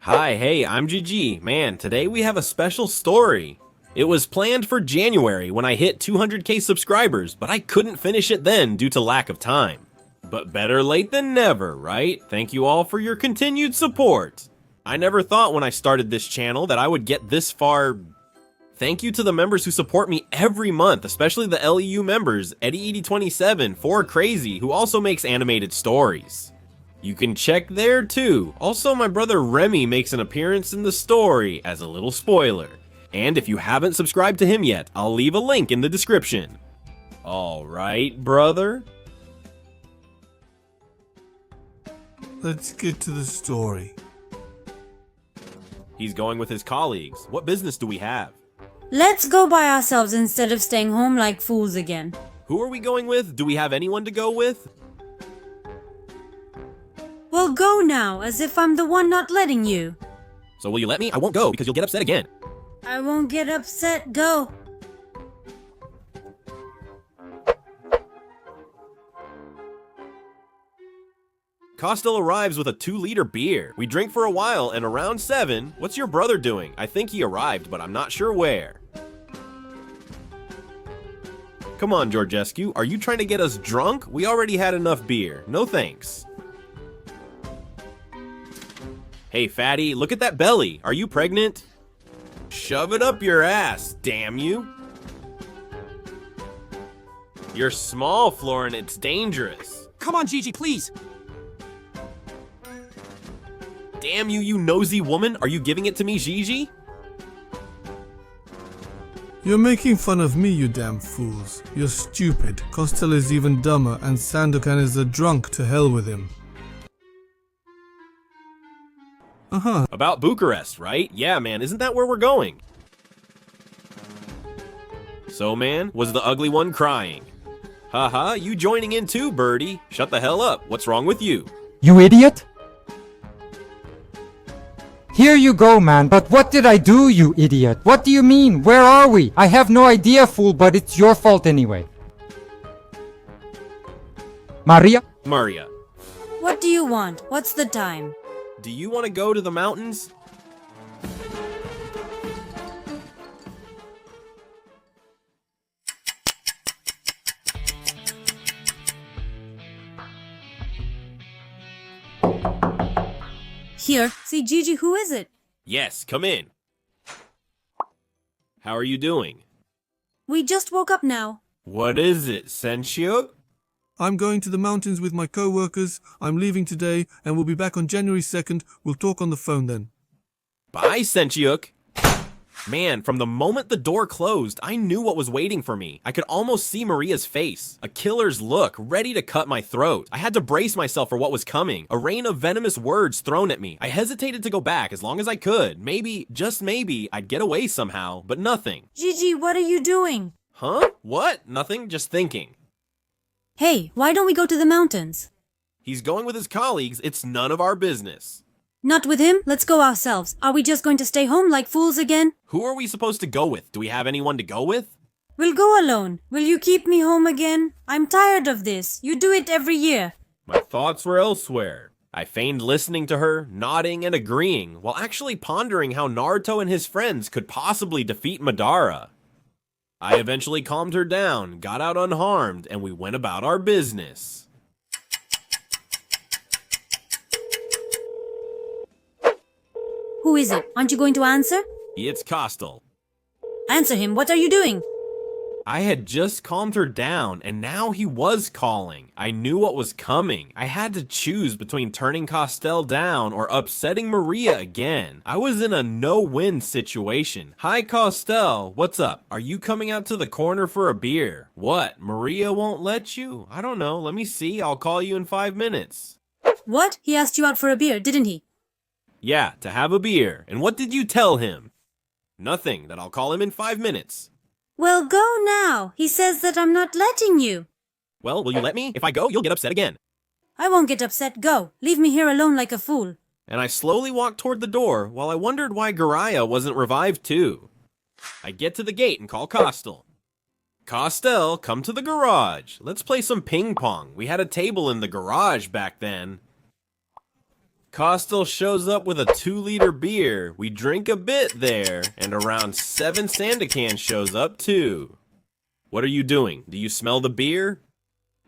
Hi, hey, I'm GG. Man, today we have a special story. It was planned for January when I hit 200k subscribers, but I couldn't finish it then due to lack of time. But better late than never, right? Thank you all for your continued support. I never thought when I started this channel that I would get this far. Thank you to the members who support me every month, especially the LEU members, Eddie8027, 4Crazy, who also makes animated stories. You can check there too. Also, my brother Remy makes an appearance in the story as a little spoiler. And if you haven't subscribed to him yet, I'll leave a link in the description. Alright, brother? Let's get to the story. He's going with his colleagues. What business do we have? Let's go by ourselves instead of staying home like fools again. Who are we going with? Do we have anyone to go with? Well, go now, as if I'm the one not letting you. So will you let me? I won't go because you'll get upset again. I won't get upset, go. Costello arrives with a 2-liter beer. We drink for a while, and around 7, what's your brother doing? I think he arrived, but I'm not sure where. Come on, Georgescu, are you trying to get us drunk? We already had enough beer. No thanks. Hey, fatty, look at that belly. Are you pregnant? Shove it up your ass, damn you. You're small, Florin, it's dangerous. Come on, Gigi, please. Damn you, you nosy woman. Are you giving it to me, Gigi? You're making fun of me, you damn fools. You're stupid. Costello is even dumber, and Sandokan is a drunk. To hell with him. About Bucharest, right? Yeah, man, isn't that where we're going? So, man, was the ugly one crying? Haha, you joining in too, birdie. Shut the hell up. What's wrong with you? You idiot! Here you go, man, but what did I do, you idiot? What do you mean? Where are we? I have no idea, fool, but it's your fault anyway. Maria? Maria, What do you want? What's the time? do you want to go to the mountains? Here, see Gigi, who is it? Yes, come in. How are you doing? We just woke up now. What is it, Sensio? I'm going to the mountains with my co-workers. I'm leaving today, and we'll be back on January 2nd. We'll talk on the phone then. Bye, Sentiuk. Man, from the moment the door closed, I knew what was waiting for me. I could almost see Maria's face. A killer's look, ready to cut my throat. I had to brace myself for what was coming. A rain of venomous words thrown at me. I hesitated to go back as long as I could. Maybe, just maybe, I'd get away somehow, but nothing. Gigi, what are you doing? Huh? What? Nothing, just thinking. Hey, why don't we go to the mountains? He's going with his colleagues, it's none of our business. Not with him? Let's go ourselves. Are we just going to stay home like fools again? Who are we supposed to go with? Do we have anyone to go with? We'll go alone. Will you keep me home again? I'm tired of this. You do it every year. My thoughts were elsewhere. I feigned listening to her, nodding and agreeing, while actually pondering how Naruto and his friends could possibly defeat Madara. I eventually calmed her down, got out unharmed, and we went about our business. Who is it? Aren't you going to answer? It's Costel. Answer him. What are you doing? I had just calmed her down, and now he was calling. I knew what was coming. I had to choose between turning Costel down or upsetting Maria again. I was in a no-win situation. Hi, Costel. What's up? Are you coming out to the corner for a beer? What? Maria won't let you? I don't know. Let me see. I'll call you in 5 minutes. What? He asked you out for a beer, didn't he? Yeah, to have a beer. And what did you tell him? Nothing. That I'll call him in 5 minutes. Well, go now. He says that I'm not letting you. Well, will you let me? If I go, you'll get upset again. I won't get upset. Go. Leave me here alone like a fool. And I slowly walked toward the door while I wondered why Garaya wasn't revived too. I get to the gate and call Costel. Costel, come to the garage. Let's play some ping pong. We had a table in the garage back then. Costel shows up with a 2-liter beer. We drink a bit there, and around 7 Sandakan shows up too. What are you doing? Do you smell the beer?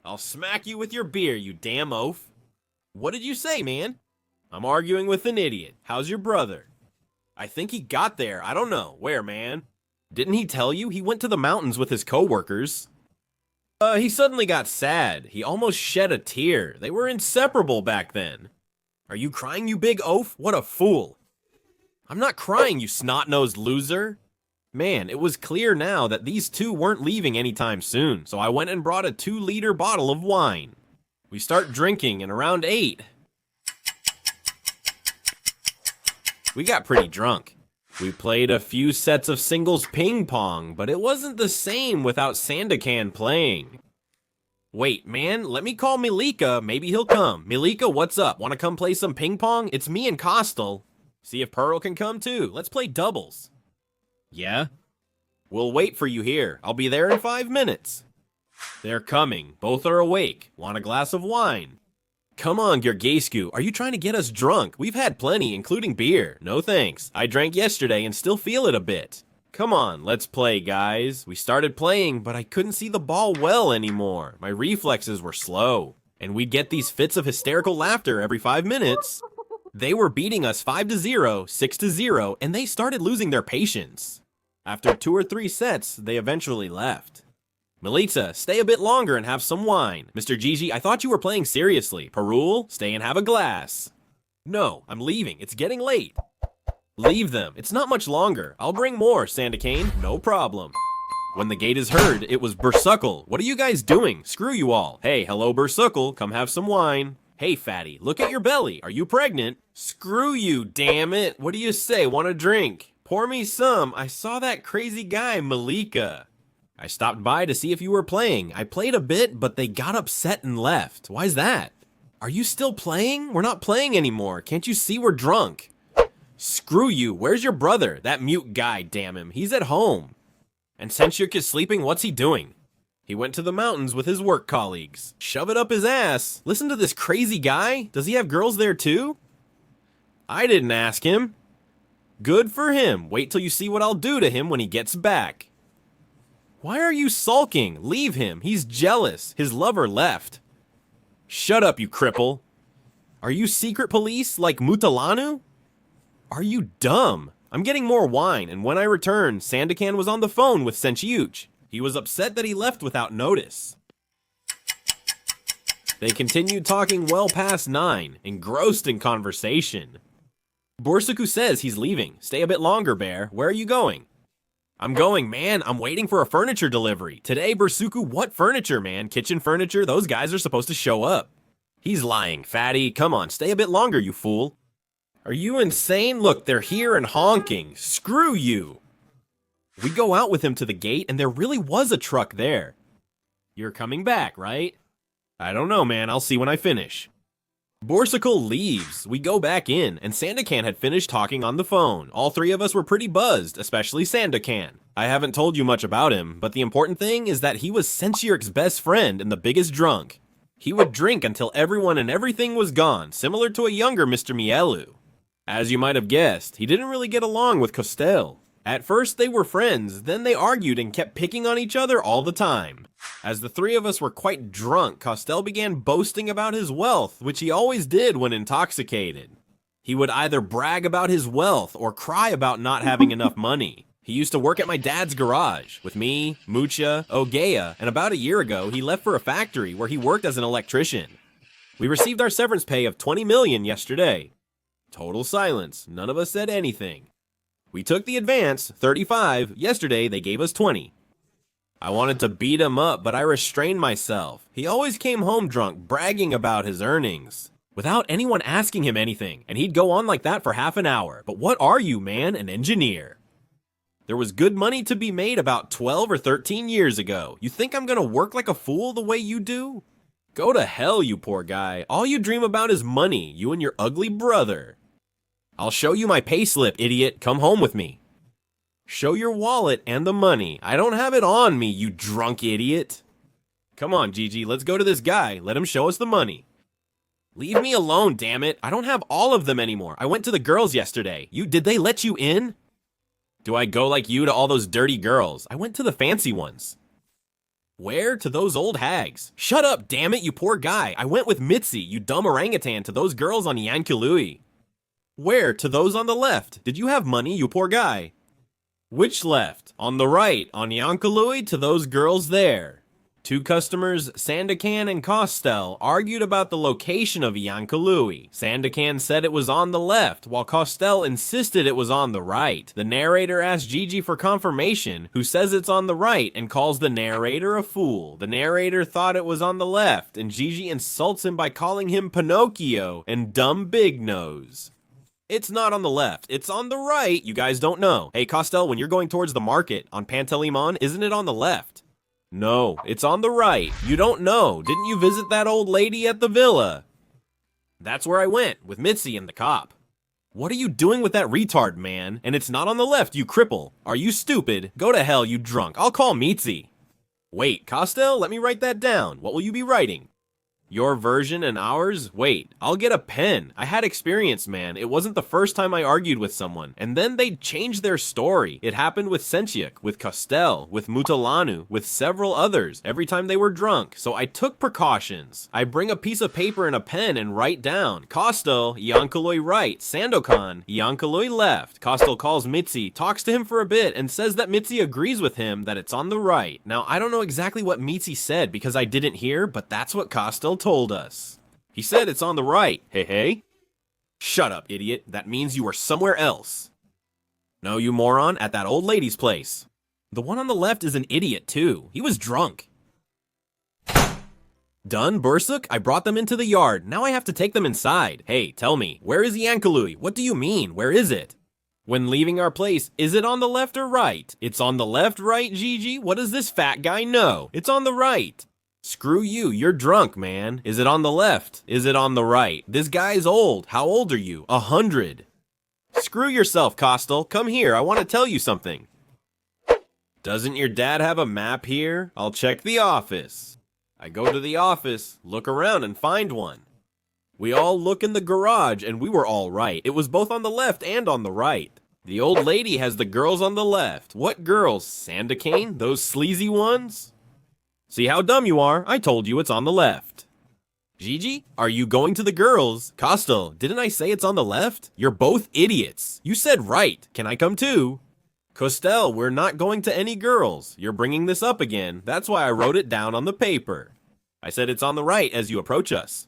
I'll smack you with your beer, you damn oaf. What did you say, man? I'm arguing with an idiot. How's your brother? I think he got there. I don't know. Where, man? Didn't he tell you he went to the mountains with his coworkers? He suddenly got sad. He almost shed a tear. They were inseparable back then. Are you crying, you big oaf? What a fool. I'm not crying, you snot-nosed loser. Man, it was clear now that these two weren't leaving anytime soon, so I went and brought a 2-liter bottle of wine. We start drinking, and around 8, we got pretty drunk. We played a few sets of singles ping pong, but it wasn't the same without Sandakan playing. Wait, man, let me call Milika, maybe he'll come. Milika, what's up? Wanna come play some ping pong? It's me and Costel. See if Pearl can come too. Let's play doubles. Yeah? We'll wait for you here. I'll be there in 5 minutes. They're coming. Both are awake. Want a glass of wine? Come on, Gergescu. Are you trying to get us drunk? We've had plenty, including beer. No thanks. I drank yesterday and still feel it a bit. Come on, let's play, guys. We started playing, but I couldn't see the ball well anymore. My reflexes were slow, and we'd get these fits of hysterical laughter every 5 minutes. They were beating us 5-0, 6-0, and they started losing their patience. After 2 or 3 sets, they eventually left. Militza, stay a bit longer and have some wine. Mr. Gigi, I thought you were playing seriously. Perul, stay and have a glass. No, I'm leaving. It's getting late. Leave them. It's not much longer. I'll bring more, Sandakan. No problem. When the gate is heard, it was Bursuckle. What are you guys doing? Screw you all. Hey, hello, Bursuckle. Come have some wine. Hey, fatty, look at your belly. Are you pregnant? Screw you, damn it. What do you say? Want a drink? Pour me some. I saw that crazy guy, Malika. I stopped by to see if you were playing. I played a bit, but they got upset and left. Why's that? Are you still playing? We're not playing anymore. Can't you see we're drunk? Screw you. Where's your brother? That mute guy, damn him. He's at home. And Senshuk is sleeping, what's he doing? He went to the mountains with his work colleagues. Shove it up his ass. Listen to this crazy guy. Does he have girls there too? I didn't ask him. Good for him. Wait till you see what I'll do to him when he gets back. Why are you sulking? Leave him. He's jealous. His lover left. Shut up, you cripple. Are you secret police like Mutalanu? Are you dumb? I'm getting more wine, and when I returned, Sandakan was on the phone with Senchiuch. He was upset that he left without notice. They continued talking well past 9, engrossed in conversation. Borsuku says he's leaving. Stay a bit longer, Bear. Where are you going? I'm going, man. I'm waiting for a furniture delivery. Today, Bursuku, what furniture, man? Kitchen furniture? Those guys are supposed to show up. He's lying, fatty. Come on, stay a bit longer, you fool. Are you insane? Look, they're here and honking. Screw you. We go out with him to the gate, and there really was a truck there. You're coming back, right? I don't know, man. I'll see when I finish. Borsicle leaves. We go back in, and Sandakan had finished talking on the phone. All 3 of us were pretty buzzed, especially Sandakan. I haven't told you much about him, but the important thing is that he was Senshirk's best friend and the biggest drunk. He would drink until everyone and everything was gone, similar to a younger Mr. Mielu. As you might have guessed, he didn't really get along with Costel. At first they were friends, then they argued and kept picking on each other all the time. As the 3 of us were quite drunk, Costel began boasting about his wealth, which he always did when intoxicated. He would either brag about his wealth or cry about not having enough money. He used to work at my dad's garage, with me, Mucha, Ogea, and about a year ago, he left for a factory where he worked as an electrician. We received our severance pay of 20 million yesterday. Total silence, none of us said anything. We took the advance, 35, yesterday they gave us 20. I wanted to beat him up, but I restrained myself. He always came home drunk, bragging about his earnings, without anyone asking him anything, and he'd go on like that for half an hour. But what are you, man? An engineer. There was good money to be made about 12 or 13 years ago. You think I'm gonna work like a fool the way you do? Go to hell, you poor guy. All you dream about is money, you and your ugly brother. I'll show you my payslip, idiot. Come home with me. Show your wallet and the money. I don't have it on me, you drunk idiot. Come on, Gigi, let's go to this guy. Let him show us the money. Leave me alone, damn it. I don't have all of them anymore. I went to the girls yesterday. Did they let you in? Do I go like you to all those dirty girls? I went to the fancy ones. Where? To those old hags. Shut up, damn it, you poor guy. I went with Mitzi, you dumb orangutan, to those girls on Yankalui. Where? To those on the left. Did you have money, you poor guy? Which left? On the right, on Yankalui, to those girls there. Two customers, Sandakan and Costel, argued about the location of Yankalui. Sandakan said it was on the left, while Costel insisted it was on the right. The narrator asked Gigi for confirmation, who says it's on the right and calls the narrator a fool. The narrator thought it was on the left, and Gigi insults him by calling him Pinocchio and Dumb Big Nose. It's not on the left, it's on the right, you guys don't know. Hey Costel, when you're going towards the market on Pantelimon, isn't it on the left? No, it's on the right. You don't know. Didn't you visit that old lady at the villa? That's where I went, with Mitzi and the cop. What are you doing with that retard, man? And it's not on the left, you cripple. Are you stupid? Go to hell, you drunk. I'll call Mitzi. Wait, Costel, let me write that down. What will you be writing? Your version and ours? Wait, I'll get a pen. I had experience, man. It wasn't the first time I argued with someone. And then they changed their story. It happened with Sentiuk, with Costel, with Mutalanu, with several others, every time they were drunk. So I took precautions. I bring a piece of paper and a pen and write down. Costel, Yankaloi right. Sandokan, Yankaloi left. Costel calls Mitzi, talks to him for a bit, and says that Mitzi agrees with him that it's on the right. Now, I don't know exactly what Mitzi said because I didn't hear, but that's what Costel told us. He said it's on the right. Hey. Shut up, idiot. That means you were somewhere else. No, you moron, at that old lady's place. The one on the left is an idiot, too. He was drunk. Done, Bursuk? I brought them into the yard. Now I have to take them inside. Hey, tell me, where is Yankalui? What do you mean? Where is it? When leaving our place, is it on the left or right? It's on the left, right, Gigi? What does this fat guy know? It's on the right. Screw you, you're drunk, man. Is it on the left? Is it on the right? This guy's old. How old are you? 100. Screw yourself, Costel. Come here, I want to tell you something. Doesn't your dad have a map here? I'll check the office. I go to the office, look around and find one. We all look in the garage and we were all right. It was both on the left and on the right. The old lady has the girls on the left. What girls? Sandacane? Those sleazy ones? See how dumb you are? I told you it's on the left. Gigi, are you going to the girls? Costel, didn't I say it's on the left? You're both idiots. You said right. Can I come too? Costel, we're not going to any girls. You're bringing this up again. That's why I wrote it down on the paper. I said it's on the right as you approach us.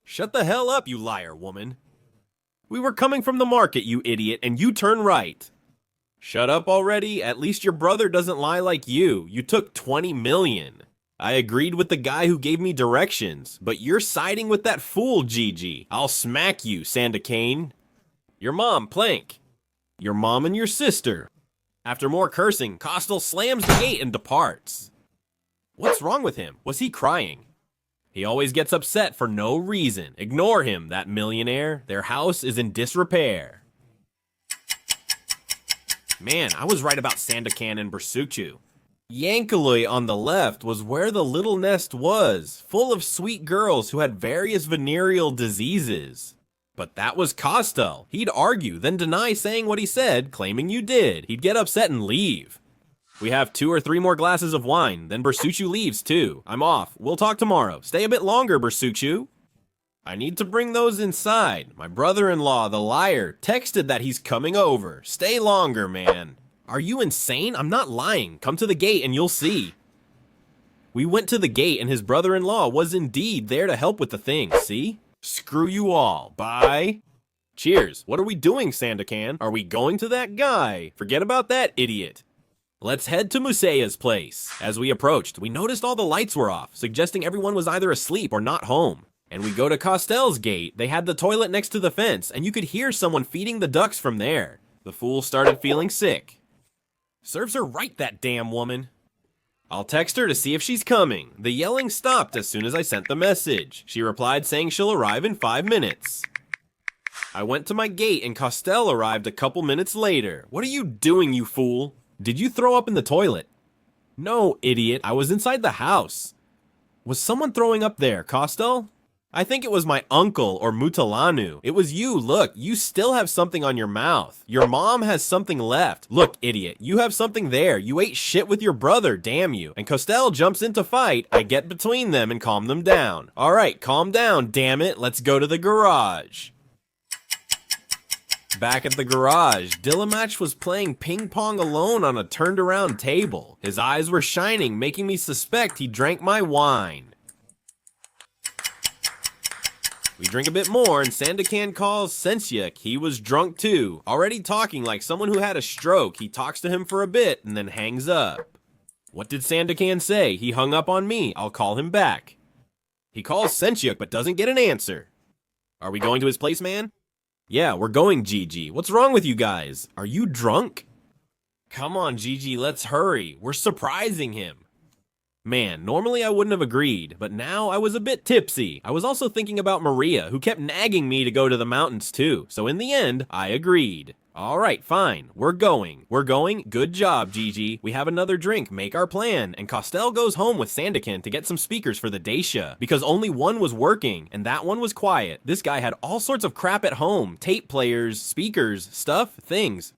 Shut the hell up, you liar, woman. We were coming from the market, you idiot, and you turn right. Shut up already. At least your brother doesn't lie like you. You took 20 million. I agreed with the guy who gave me directions, but you're siding with that fool, Gigi. I'll smack you, Sandacane. Your mom, Plank. Your mom and your sister. After more cursing, Costel slams the gate and departs. What's wrong with him? Was he crying? He always gets upset for no reason. Ignore him, that millionaire. Their house is in disrepair. Man, I was right about Sandakan and Bursuchu. Yankalui on the left was where the little nest was, full of sweet girls who had various venereal diseases. But that was Costel. He'd argue, then deny saying what he said, claiming you did. He'd get upset and leave. We have 2 or 3 more glasses of wine, then Bursuchu leaves too. I'm off. We'll talk tomorrow. Stay a bit longer, Bursuchu. I need to bring those inside. My brother-in-law, the liar, texted that he's coming over. Stay longer, man. Are you insane? I'm not lying. Come to the gate and you'll see. We went to the gate and his brother-in-law was indeed there to help with the thing, see? Screw you all. Bye. Cheers. What are we doing, Sandakan? Are we going to that guy? Forget about that, idiot. Let's head to Musea's place. As we approached, we noticed all the lights were off, suggesting everyone was either asleep or not home. And we go to Costel's gate. They had the toilet next to the fence, and you could hear someone feeding the ducks from there. The fool started feeling sick. Serves her right, that damn woman. I'll text her to see if she's coming. The yelling stopped as soon as I sent the message. She replied saying she'll arrive in 5 minutes. I went to my gate and Costel arrived a couple minutes later. What are you doing, you fool? Did you throw up in the toilet? No, idiot. I was inside the house. Was someone throwing up there, Costel? I think it was my uncle or Mutalanu. It was you. Look, you still have something on your mouth. Your mom has something left. Look, idiot, you have something there. You ate shit with your brother, damn you. And Costel jumps in to fight. I get between them and calm them down. All right, calm down, damn it. Let's go to the garage. Back at the garage, Dilimach was playing ping pong alone on a turned around table. His eyes were shining, making me suspect he drank my wine. We drink a bit more and Sandakan calls Sensyuk. He was drunk too, already talking like someone who had a stroke. He talks to him for a bit and then hangs up. What did Sandakan say? He hung up on me. I'll call him back. He calls Sensyuk but doesn't get an answer. Are we going to his place, man? Yeah, we're going, Gigi. What's wrong with you guys? Are you drunk? Come on, Gigi, let's hurry. We're surprising him. Man, normally I wouldn't have agreed, but now I was a bit tipsy. I was also thinking about Maria, who kept nagging me to go to the mountains too, so in the end, I agreed. Alright, fine, we're going. Good job, Gigi. We have another drink, make our plan, and Costel goes home with Sandakan to get some speakers for the Dacia, because only one was working, and that one was quiet. This guy had all sorts of crap at home, tape players, speakers, stuff, things.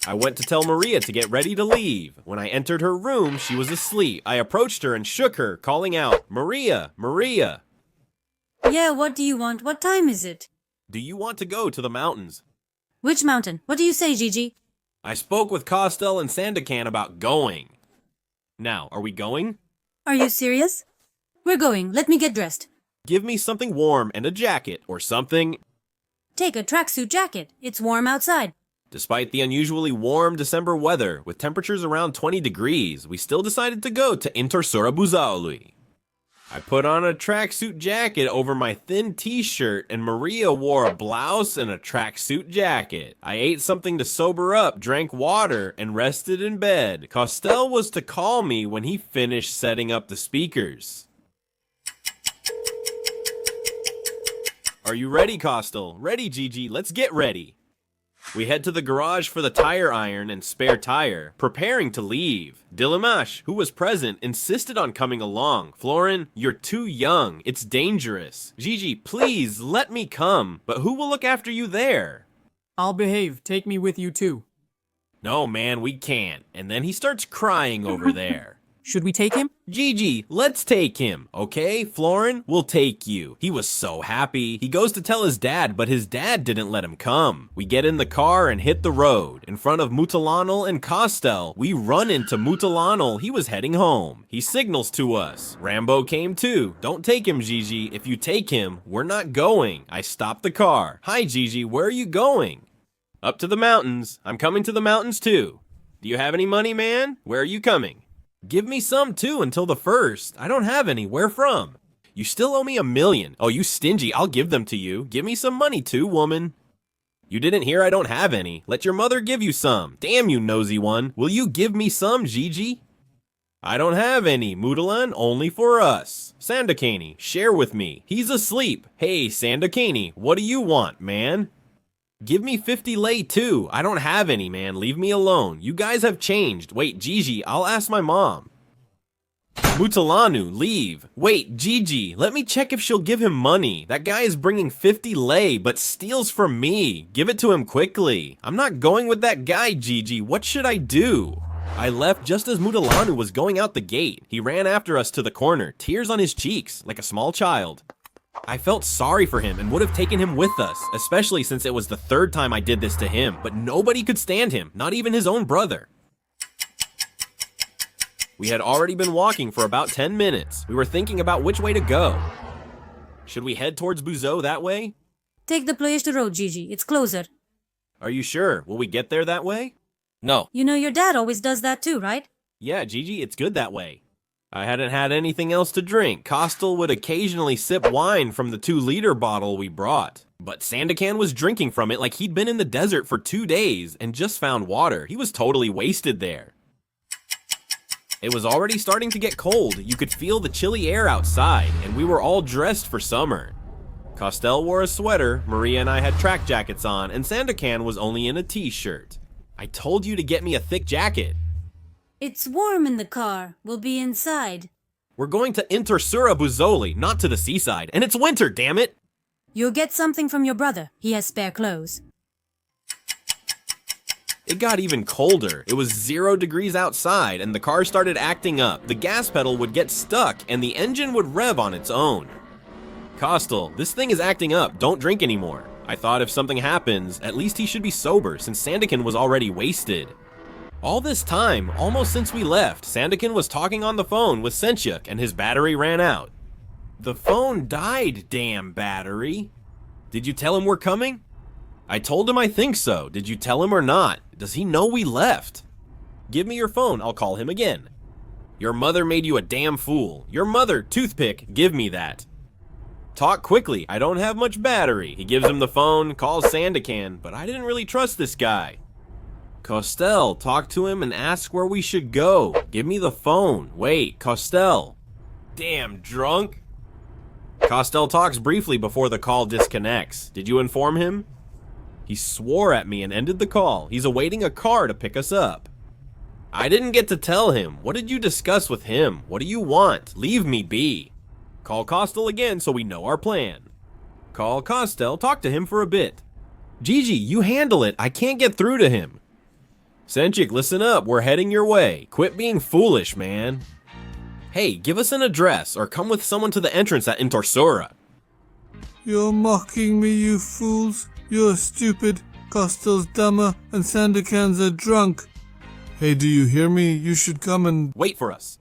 I went to tell Maria to get ready to leave. When I entered her room, she was asleep. I approached her and shook her, calling out, Maria, Maria. Yeah, what do you want? What time is it? Do you want to go to the mountains? Which mountain? What do you say, Gigi? I spoke with Costel and Sandakan about going. Now, are we going? Are you serious? We're going. Let me get dressed. Give me something warm and a jacket or something. Take a tracksuit jacket. It's warm outside. Despite the unusually warm December weather, with temperatures around 20 degrees, we still decided to go to Intersura Buzaului. I put on a tracksuit jacket over my thin t-shirt, and Maria wore a blouse and a tracksuit jacket. I ate something to sober up, drank water, and rested in bed. Costel was to call me when he finished setting up the speakers. Are you ready, Costel? Ready, Gigi? Let's get ready. We head to the garage for the tire iron and spare tire, preparing to leave. Dilimach, who was present, insisted on coming along. Florin, you're too young. It's dangerous. Gigi, please, let me come. But who will look after you there? I'll behave. Take me with you too. No, man, we can't. And then he starts crying over there. Should we take him? Gigi, let's take him, okay? Florin, we'll take you. He was so happy. He goes to tell his dad, but his dad didn't let him come. We get in the car and hit the road. In front of Mutalanul and Costel, we run into Mutalanul. He was heading home. He signals to us. Rambo came too. Don't take him, Gigi. If you take him, we're not going. I stopped the car. Hi, Gigi, where are you going? Up to the mountains. I'm coming to the mountains too. Do you have any money, man? Where are you coming? Give me some too until the 1st. I don't have any. Where from? You still owe me $1 million. Oh, you stingy. I'll give them to you. Give me some money too, woman. You didn't hear I don't have any. Let your mother give you some. Damn you nosy one. Will you give me some, Gigi? I don't have any. Mudalan, only for us. Sandakani, share with me. He's asleep. Hey, Sandakani, what do you want, man? Give me 50 lei too. I don't have any, man. Leave me alone. You guys have changed. Wait, Gigi, I'll ask my mom. Mutalanu, leave. Wait, Gigi, let me check if she'll give him money. That guy is bringing 50 lei, but steals from me. Give it to him quickly. I'm not going with that guy, Gigi. What should I do? I left just as Mutalanu was going out the gate. He ran after us to the corner, tears on his cheeks, like a small child. I felt sorry for him and would have taken him with us, especially since it was the 3rd time I did this to him, but nobody could stand him, not even his own brother. We had already been walking for about 10 minutes. We were thinking about which way to go. Should we head towards Buzău that way? Take the Ploiești road, Gigi. It's closer. Are you sure? Will we get there that way? No. You know your dad always does that too, right? Yeah, Gigi, it's good that way. I hadn't had anything else to drink. Costel would occasionally sip wine from the 2-liter bottle we brought. But Sandakan was drinking from it like he'd been in the desert for 2 days and just found water. He was totally wasted there. It was already starting to get cold. You could feel the chilly air outside, and we were all dressed for summer. Costel wore a sweater, Maria and I had track jackets on, and Sandakan was only in a t-shirt. I told you to get me a thick jacket. It's warm in the car. We'll be inside. We're going to Intersura Buzzoli, not to the seaside, and it's winter, damn it! You'll get something from your brother. He has spare clothes. It got even colder. It was 0 degrees outside, and the car started acting up. The gas pedal would get stuck, and the engine would rev on its own. Kostel, this thing is acting up. Don't drink anymore. I thought if something happens, at least he should be sober, since Sandakin was already wasted. All this time, almost since we left, Sandakin was talking on the phone with Senchuk, and his battery ran out. The phone died, damn battery. Did you tell him we're coming? I told him I think so. Did you tell him or not? Does he know we left? Give me your phone, I'll call him again. Your mother made you a damn fool. Your mother, toothpick, give me that. Talk quickly, I don't have much battery. He gives him the phone, calls Sandakan, but I didn't really trust this guy. Kostel, talk to him and ask where we should go. Give me the phone. Wait, Kostel. Damn drunk. Kostel talks briefly before the call disconnects. Did you inform him? He swore at me and ended the call. He's awaiting a car to pick us up. I didn't get to tell him. What did you discuss with him? What do you want? Leave me be. Call Kostel again so we know our plan. Call Kostel, talk to him for a bit. Gigi, you handle it. I can't get through to him. Senchik, listen up. We're heading your way. Quit being foolish, man. Hey, give us an address or come with someone to the entrance at Intersura. You're mocking me, you fools. You're stupid, Kostel's dumber, and Sandakan's a drunk. Hey, do you hear me? You should come and... Wait for us.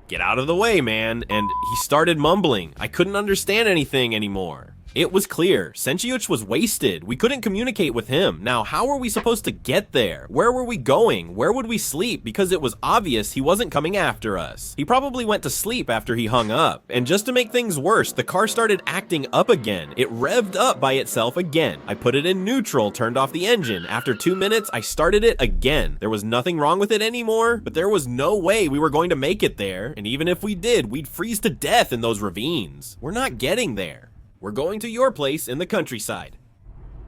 Get out of the way, man. And he started mumbling. I couldn't understand anything anymore. It was clear. Senchiuch was wasted. We couldn't communicate with him. Now, how were we supposed to get there? Where were we going? Where would we sleep? Because it was obvious he wasn't coming after us. He probably went to sleep after he hung up. And just to make things worse, the car started acting up again. It revved up by itself again. I put it in neutral, turned off the engine. After 2 minutes, I started it again. There was nothing wrong with it anymore, but there was no way we were going to make it there. And even if we did, we'd freeze to death in those ravines. We're not getting there. We're going to your place in the countryside.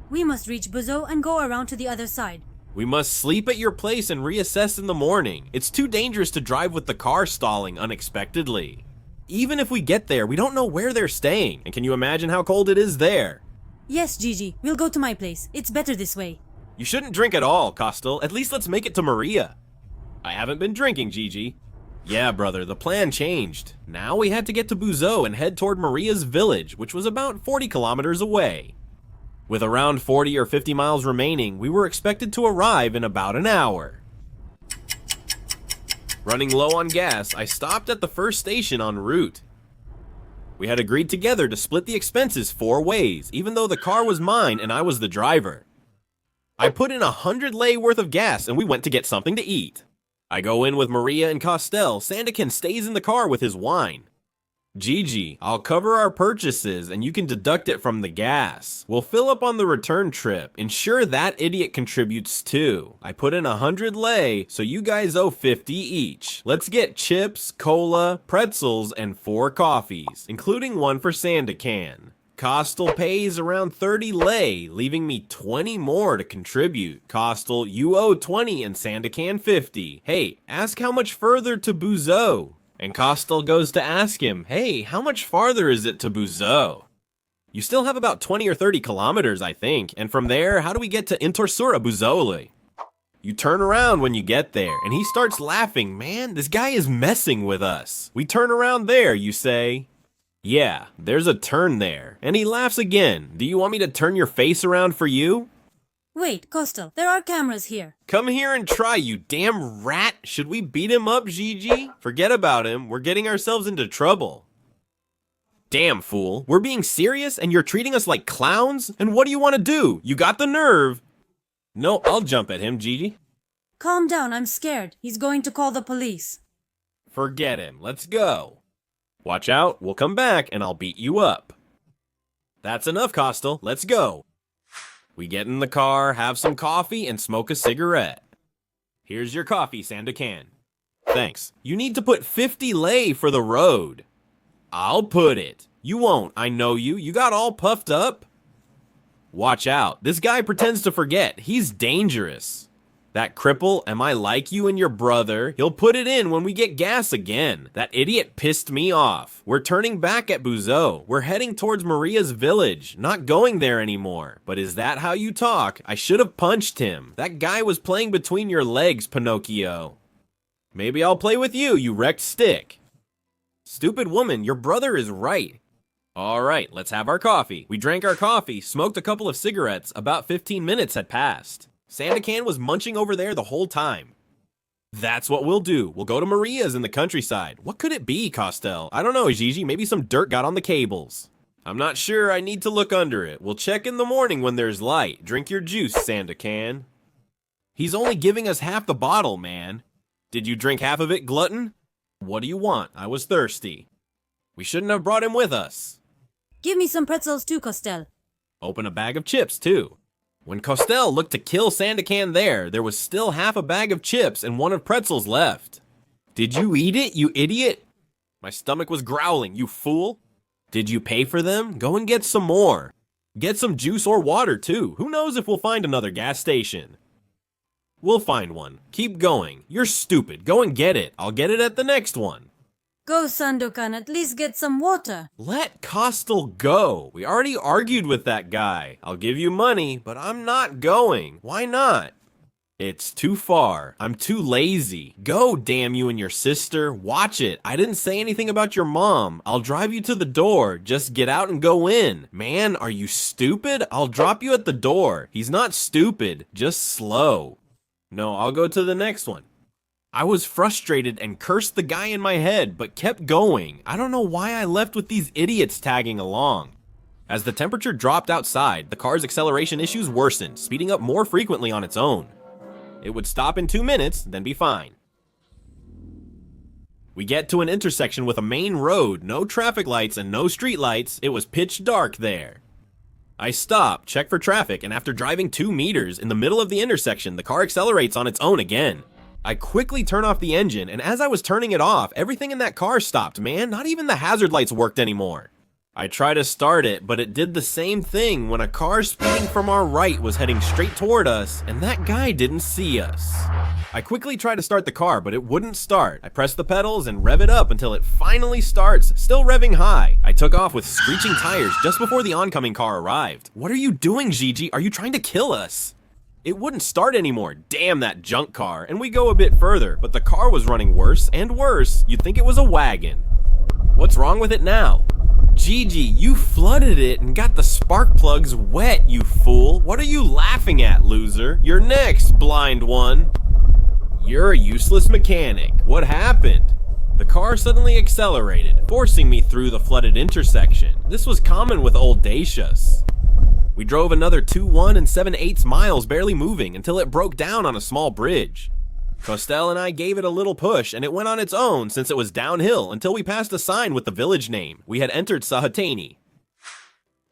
We must reach Buzo and go around to the other side. We must sleep at your place and reassess in the morning. It's too dangerous to drive with the car stalling unexpectedly. Even if we get there, we don't know where they're staying. And can you imagine how cold it is there? Yes, Gigi. We'll go to my place. It's better this way. You shouldn't drink at all, Kostel. At least let's make it to Maria. I haven't been drinking, Gigi. Yeah, brother, the plan changed. Now we had to get to Buzo and head toward Maria's village, which was about 40 kilometers away. With around 40 or 50 miles remaining, we were expected to arrive in about an hour. Running low on gas, I stopped at the first station en route. We had agreed together to split the expenses 4 ways, even though the car was mine and I was the driver. I put in 100 lei worth of gas and we went to get something to eat. I go in with Maria and Kostel. Sandakan stays in the car with his wine. Gigi, I'll cover our purchases and you can deduct it from the gas. We'll fill up on the return trip. Ensure that idiot contributes too. I put in 100 lei, so you guys owe 50 each. Let's get chips, cola, pretzels, and 4 coffees, including one for Sandakan. Kostel pays around 30 lei, leaving me 20 more to contribute. Kostel, you owe 20 and Sandakan 50. Hey, ask how much further to Buzo. And Kostel goes to ask him, hey, how much farther is it to Buzo? You still have about 20 or 30 kilometers, I think. And from there, how do we get to Intersura Buzzoli? You turn around when you get there, and he starts laughing. Man, this guy is messing with us. We turn around there, you say. Yeah, there's a turn there. And he laughs again. Do you want me to turn your face around for you? Wait, Kostel, there are cameras here. Come here and try, you damn rat. Should we beat him up, Gigi? Forget about him. We're getting ourselves into trouble. Damn, fool. We're being serious and you're treating us like clowns? And what do you want to do? You got the nerve. No, I'll jump at him, Gigi. Calm down, I'm scared. He's going to call the police. Forget him. Let's go. Watch out, we'll come back and I'll beat you up. That's enough, Kostel. Let's go. We get in the car, have some coffee, and smoke a cigarette. Here's your coffee, Sandakan. Thanks. You need to put 50 lei for the road. I'll put it. You won't, I know you. You got all puffed up. Watch out. This guy pretends to forget. He's dangerous. That cripple, am I like you and your brother? He'll put it in when we get gas again. That idiot pissed me off. We're turning back at Buzo. We're heading towards Maria's village. Not going there anymore. But is that how you talk? I should have punched him. That guy was playing between your legs, Pinocchio. Maybe I'll play with you, you wrecked stick. Stupid woman, your brother is right. Alright, let's have our coffee. We drank our coffee, smoked a couple of cigarettes. About 15 minutes had passed. Sandakan was munching over there the whole time. That's what we'll do. We'll go to Maria's in the countryside. What could it be, Costel? I don't know, Gigi. Maybe some dirt got on the cables. I'm not sure. I need to look under it. We'll check in the morning when there's light. Drink your juice, Sandakan. He's only giving us half the bottle, man. Did you drink half of it, glutton? What do you want? I was thirsty. We shouldn't have brought him with us. Give me some pretzels too, Costel. Open a bag of chips, too. When Costel looked to kill Sandakan there was still half a bag of chips and one of pretzels left. Did you eat it, you idiot? My stomach was growling, you fool. Did you pay for them? Go and get some more. Get some juice or water, too. Who knows if we'll find another gas station? We'll find one. Keep going. You're stupid. Go and get it. I'll get it at the next one. Go, Sandokan, at least get some water. Let Costel go. We already argued with that guy. I'll give you money, but I'm not going. Why not? It's too far. I'm too lazy. Go, damn you and your sister. Watch it. I didn't say anything about your mom. I'll drive you to the door. Just get out and go in. Man, are you stupid? I'll drop you at the door. He's not stupid, just slow. No, I'll go to the next one. I was frustrated and cursed the guy in my head, but kept going. I don't know why I left with these idiots tagging along. As the temperature dropped outside, the car's acceleration issues worsened, speeding up more frequently on its own. It would stop in 2 minutes, then be fine. We get to an intersection with a main road, no traffic lights and no street lights. It was pitch dark there. I stop, check for traffic, and after driving 2 meters in the middle of the intersection, the car accelerates on its own again. I quickly turn off the engine, and as I was turning it off, everything in that car stopped, man. Not even the hazard lights worked anymore. I tried to start it, but it did the same thing when a car speeding from our right was heading straight toward us, and that guy didn't see us. I quickly tried to start the car, but it wouldn't start. I pressed the pedals and rev it up until it finally starts, still revving high. I took off with screeching tires just before the oncoming car arrived. What are you doing, Gigi? Are you trying to kill us? It wouldn't start anymore. Damn that junk car. And we go a bit further, but the car was running worse and worse. You'd think it was a wagon. What's wrong with it now? Gigi, you flooded it and got the spark plugs wet, you fool. What are you laughing at, loser? You're next, blind one. You're a useless mechanic. What happened? The car suddenly accelerated, forcing me through the flooded intersection. This was common with old Dacias. We drove another 2 7/8 miles, barely moving, until it broke down on a small bridge. Costel and I gave it a little push, and it went on its own since it was downhill until we passed a sign with the village name. We had entered Sahatani.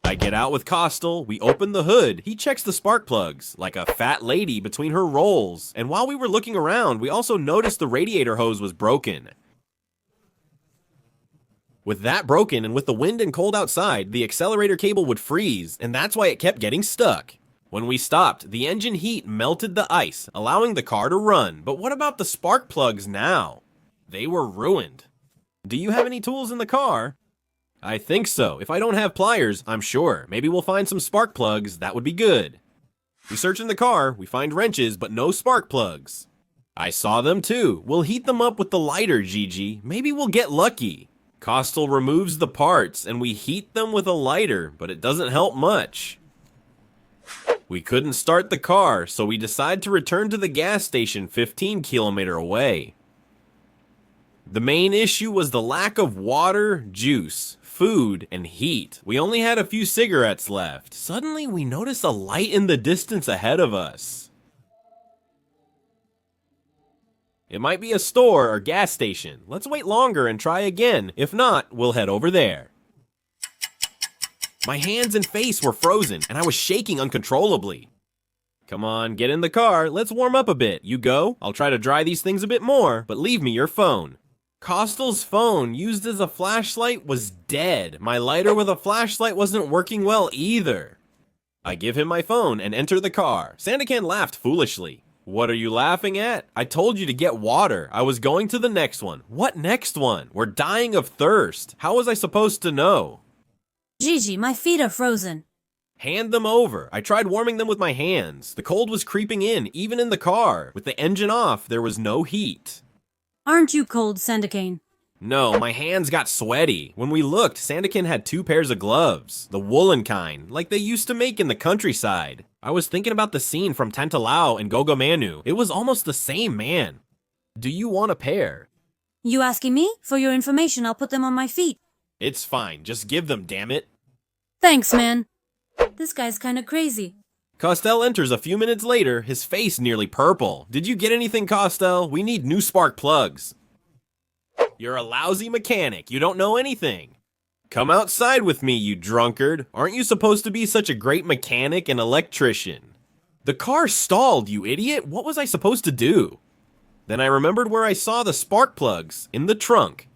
I get out with Costel, we open the hood, he checks the spark plugs, like a fat lady between her rolls, and while we were looking around, we also noticed the radiator hose was broken. With that broken and with the wind and cold outside, the accelerator cable would freeze, and that's why it kept getting stuck. When we stopped, the engine heat melted the ice, allowing the car to run. But what about the spark plugs now? They were ruined. Do you have any tools in the car? I think so. If I don't have pliers, I'm sure. Maybe we'll find some spark plugs. That would be good. We search in the car, we find wrenches, but no spark plugs. I saw them too. We'll heat them up with the lighter, Gigi. Maybe we'll get lucky. Costel removes the parts, and we heat them with a lighter, but it doesn't help much. We couldn't start the car, so we decide to return to the gas station 15 kilometers away. The main issue was the lack of water, juice, food, and heat. We only had a few cigarettes left. Suddenly, we notice a light in the distance ahead of us. It might be a store or gas station. Let's wait longer and try again. If not, we'll head over there. My hands and face were frozen, and I was shaking uncontrollably. Come on, get in the car. Let's warm up a bit. You go. I'll try to dry these things a bit more, but leave me your phone. Costel's phone, used as a flashlight, was dead. My lighter with a flashlight wasn't working well either. I give him my phone and enter the car. Sandakan laughed foolishly. What are you laughing at? I told you to get water. I was going to the next one. What next one? We're dying of thirst. How was I supposed to know? Gigi, my feet are frozen. Hand them over. I tried warming them with my hands. The cold was creeping in, even in the car. With the engine off, there was no heat. Aren't you cold, Sandicane? No, my hands got sweaty. When we looked, Sandakin had 2 pairs of gloves. The woolen kind, like they used to make in the countryside. I was thinking about the scene from Tantalao and Gogomanu. It was almost the same man. Do you want a pair? You asking me? For your information, I'll put them on my feet. It's fine. Just give them, damn it. Thanks, man. This guy's kinda crazy. Costel enters a few minutes later, his face nearly purple. Did you get anything, Costel? We need new spark plugs. You're a lousy mechanic. You don't know anything. Come outside with me, you drunkard. Aren't you supposed to be such a great mechanic and electrician? The car stalled, you idiot. What was I supposed to do? Then I remembered where I saw the spark plugs, in the trunk.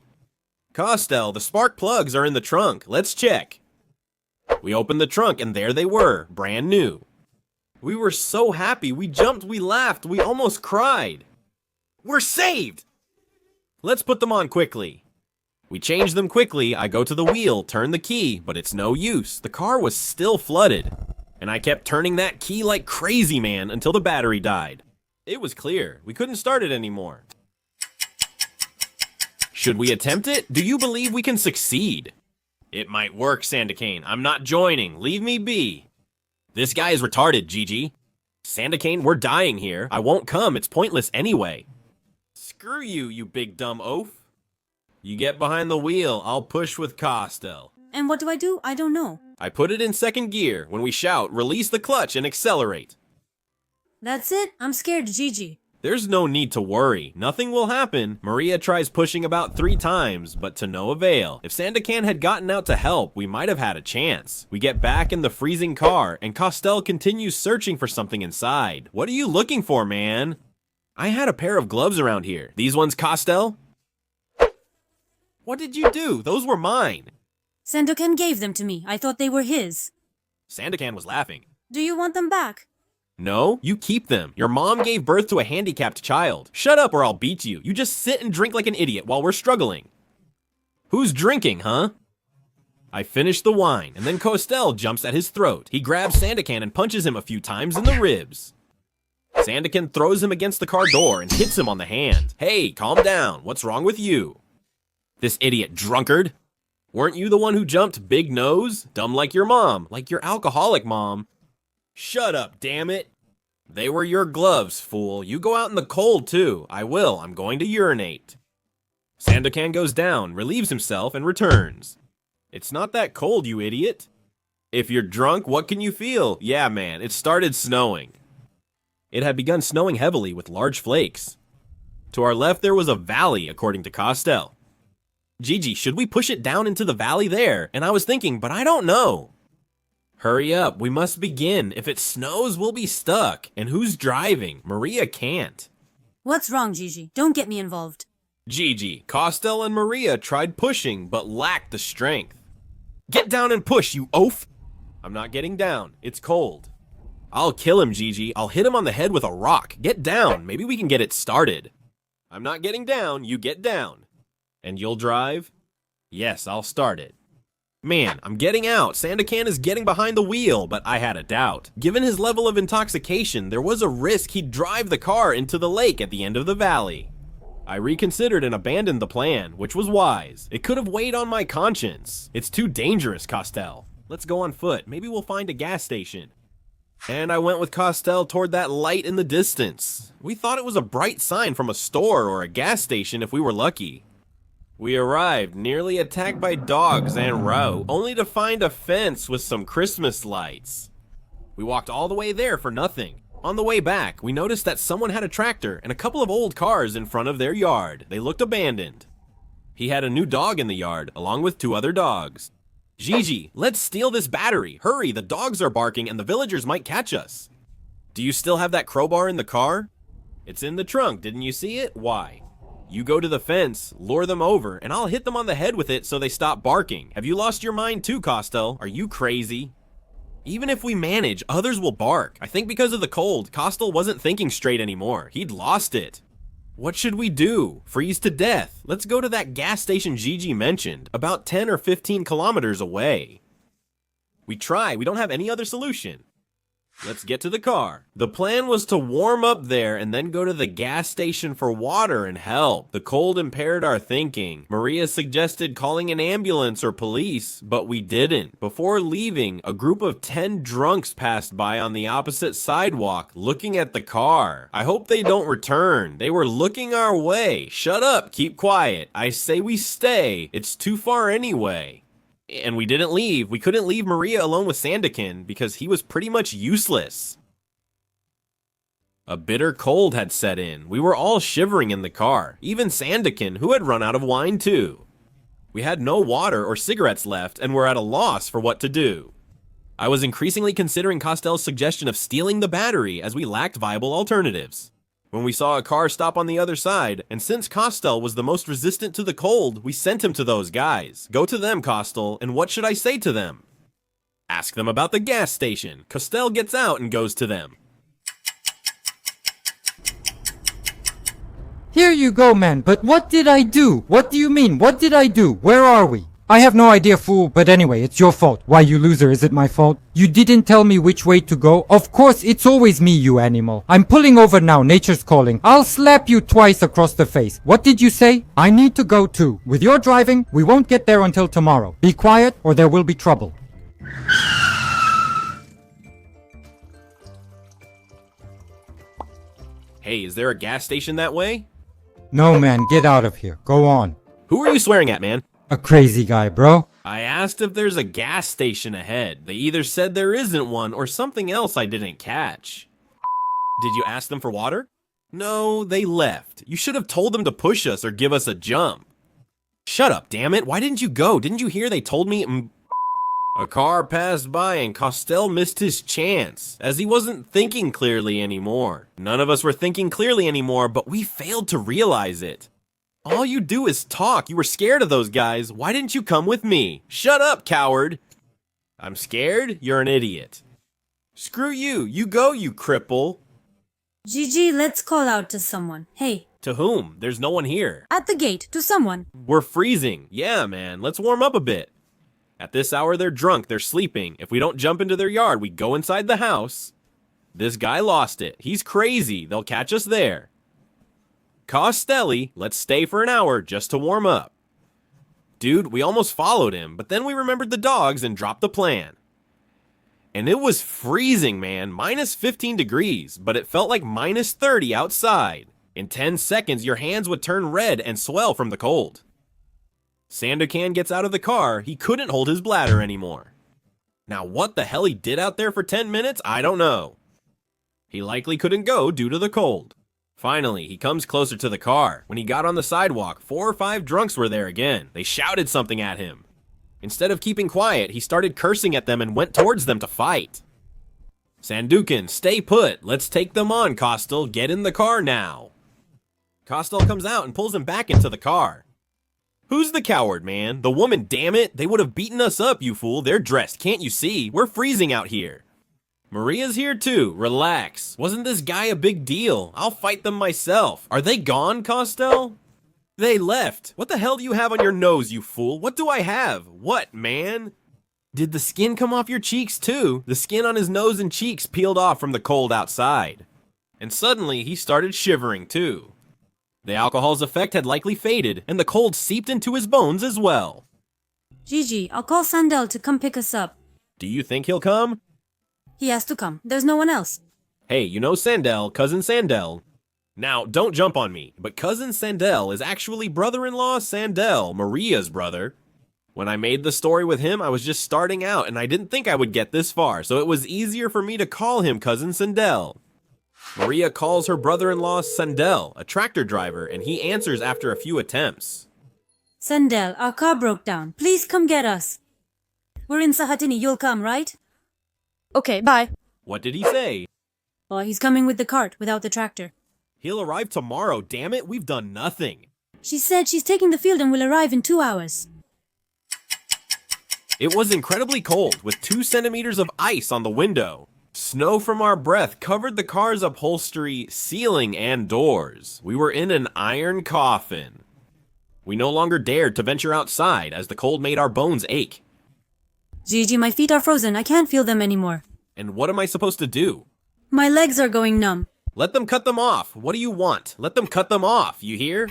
Costel, the spark plugs are in the trunk. Let's check. We opened the trunk and there they were, brand new. We were so happy. We jumped, we laughed, we almost cried. We're saved! Let's put them on quickly. We change them quickly. I go to the wheel, turn the key, but it's no use. The car was still flooded. And I kept turning that key like crazy, man, until the battery died. It was clear. We couldn't start it anymore. Should we attempt it? Do you believe we can succeed? It might work, Sandicane. I'm not joining. Leave me be. This guy is retarded, Gigi. Sandicane, we're dying here. I won't come. It's pointless anyway. Screw you, you big dumb oaf. You get behind the wheel. I'll push with Costel. And what do? I don't know. I put it in second gear. When we shout, release the clutch and accelerate. That's it? I'm scared, Gigi. There's no need to worry. Nothing will happen. Maria tries pushing about 3 times, but to no avail. If Sandakan had gotten out to help, we might have had a chance. We get back in the freezing car, and Costel continues searching for something inside. What are you looking for, man? I had a pair of gloves around here. These ones, Costel? What did you do? Those were mine. Sandokan gave them to me. I thought they were his. Sandakan was laughing. Do you want them back? No, you keep them. Your mom gave birth to a handicapped child. Shut up or I'll beat you. You just sit and drink like an idiot while we're struggling. Who's drinking, huh? I finish the wine, and then Costel jumps at his throat. He grabs Sandakan and punches him a few times in the ribs. Sandakan throws him against the car door and hits him on the hand. Hey, calm down. What's wrong with you? This idiot drunkard. Weren't you the one who jumped, big nose? Dumb like your mom, like your alcoholic mom. Shut up, damn it. They were your gloves, fool. You go out in the cold, too. I will. I'm going to urinate. Sandakan goes down, relieves himself, and returns. It's not that cold, you idiot. If you're drunk, what can you feel? Yeah, man, it started snowing. It had begun snowing heavily with large flakes. To our left, there was a valley, according to Costel. Gigi, should we push it down into the valley there? And I was thinking, but I don't know. Hurry up, we must begin. If it snows, we'll be stuck. And who's driving? Maria can't. What's wrong, Gigi? Don't get me involved. Gigi, Costel and Maria tried pushing, but lacked the strength. Get down and push, you oaf! I'm not getting down. It's cold. I'll kill him, Gigi. I'll hit him on the head with a rock. Get down. Maybe we can get it started. I'm not getting down. You get down. And you'll drive? Yes, I'll start it. Man, I'm getting out. Sandakan is getting behind the wheel, but I had a doubt. Given his level of intoxication, there was a risk he'd drive the car into the lake at the end of the valley. I reconsidered and abandoned the plan, which was wise. It could have weighed on my conscience. It's too dangerous, Costel. Let's go on foot. Maybe we'll find a gas station. And I went with Costel toward that light in the distance. We thought it was a bright sign from a store or a gas station if we were lucky. We arrived, nearly attacked by dogs and row, only to find a fence with some Christmas lights. We walked all the way there for nothing. On the way back, we noticed that someone had a tractor and a couple of old cars in front of their yard. They looked abandoned. He had a new dog in the yard, along with 2 other dogs. Gigi, let's steal this battery. Hurry, the dogs are barking and the villagers might catch us. Do you still have that crowbar in the car? It's in the trunk, didn't you see it? Why? You go to the fence, lure them over, and I'll hit them on the head with it so they stop barking. Have you lost your mind too, Costel? Are you crazy? Even if we manage, others will bark. I think because of the cold, Costel wasn't thinking straight anymore. He'd lost it. What should we do? Freeze to death? Let's go to that gas station Gigi mentioned, about 10 or 15 kilometers away. We try, we don't have any other solution. Let's get to the car. The plan was to warm up there and then go to the gas station for water and help. The cold impaired our thinking. Maria suggested calling an ambulance or police, but we didn't. Before leaving, a group of 10 drunks passed by on the opposite sidewalk, looking at the car. I hope they don't return. They were looking our way. Shut up, keep quiet. I say we stay. It's too far anyway. And we didn't leave. We couldn't leave Maria alone with Sandakin because he was pretty much useless. A bitter cold had set in. We were all shivering in the car, even Sandakin, who had run out of wine too. We had no water or cigarettes left and were at a loss for what to do. I was increasingly considering Costel's suggestion of stealing the battery as we lacked viable alternatives. When we saw a car stop on the other side, and since Costel was the most resistant to the cold, we sent him to those guys. Go to them, Costel, and what should I say to them? Ask them about the gas station. Costel gets out and goes to them. Here you go, man, but what did I do? What do you mean? What did I do? Where are we? I have no idea, fool, but anyway, it's your fault. Why, you loser, is it my fault? You didn't tell me which way to go. Of course, it's always me, you animal. I'm pulling over now, nature's calling. I'll slap you twice across the face. What did you say? I need to go too. With your driving, we won't get there until tomorrow. Be quiet, or there will be trouble. Hey, is there a gas station that way? No, man, get out of here. Go on. Who are you swearing at, man? A crazy guy, bro. I asked if there's a gas station ahead. They either said there isn't one or something else I didn't catch. Did you ask them for water? No, they left. You should have told them to push us or give us a jump. Shut up, damn it. Why didn't you go? Didn't you hear they told me? A car passed by and Costel missed his chance, as he wasn't thinking clearly anymore. None of us were thinking clearly anymore, but we failed to realize it. All you do is talk. You were scared of those guys. Why didn't you come with me? Shut up, coward. I'm scared? You're an idiot. Screw you. You go, you cripple. Gigi, let's call out to someone. Hey. To whom? There's no one here. At the gate, to someone. We're freezing. Yeah, man. Let's warm up a bit. At this hour, they're drunk. They're sleeping. If we don't jump into their yard, we go inside the house. This guy lost it. He's crazy. They'll catch us there. Costelli, let's stay for an hour just to warm up. Dude, we almost followed him, but then we remembered the dogs and dropped the plan. And it was freezing, man. Minus 15 degrees, but it felt like minus 30 outside. In 10 seconds, your hands would turn red and swell from the cold. Sandokan gets out of the car. He couldn't hold his bladder anymore. Now, what the hell he did out there for 10 minutes, I don't know. He likely couldn't go due to the cold. Finally, he comes closer to the car. When he got on the sidewalk, 4 or 5 drunks were there again. They shouted something at him. Instead of keeping quiet, he started cursing at them and went towards them to fight. Sandukan, stay put. Let's take them on, Costel. Get in the car now. Costel comes out and pulls him back into the car. Who's the coward, man? The woman, damn it. They would have beaten us up, you fool. They're dressed, can't you see? We're freezing out here. Maria's here too. Relax. Wasn't this guy a big deal? I'll fight them myself. Are they gone, Costel? They left. What the hell do you have on your nose, you fool? What do I have? What, man? Did the skin come off your cheeks too? The skin on his nose and cheeks peeled off from the cold outside. And suddenly he started shivering too. The alcohol's effect had likely faded, and the cold seeped into his bones as well. Gigi, I'll call Sandel to come pick us up. Do you think he'll come? He has to come. There's no one else. Hey, you know Sandel, cousin Sandel. Now, don't jump on me, but cousin Sandel is actually brother-in-law Sandel, Maria's brother. When I made the story with him, I was just starting out, and I didn't think I would get this far, so it was easier for me to call him cousin Sandel. Maria calls her brother-in-law Sandel, a tractor driver, and he answers after a few attempts. Sandel, our car broke down. Please come get us. We're in Sahatini. You'll come, right? Okay, bye. What did he say? Oh, he's coming with the cart, without the tractor. He'll arrive tomorrow, damn it, we've done nothing. She said she's taking the field and will arrive in 2 hours. It was incredibly cold, with 2 centimeters of ice on the window. Snow from our breath covered the car's upholstery, ceiling, and doors. We were in an iron coffin. We no longer dared to venture outside as the cold made our bones ache. Gigi, my feet are frozen. I can't feel them anymore. And what am I supposed to do? My legs are going numb. Let them cut them off. What do you want? Let them cut them off, you hear?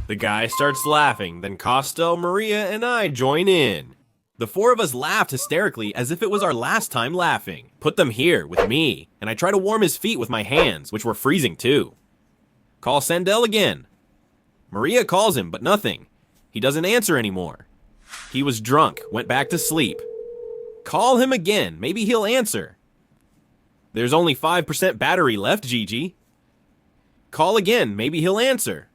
The guy starts laughing, then Costello, Maria, and I join in. The 4 of us laughed hysterically as if it was our last time laughing. Put them here, with me, and I try to warm his feet with my hands, which were freezing too. Call Sandel again. Maria calls him, but nothing. He doesn't answer anymore. He was drunk, went back to sleep. Call him again, maybe he'll answer. There's only 5% battery left, Gigi. Call again, maybe he'll answer.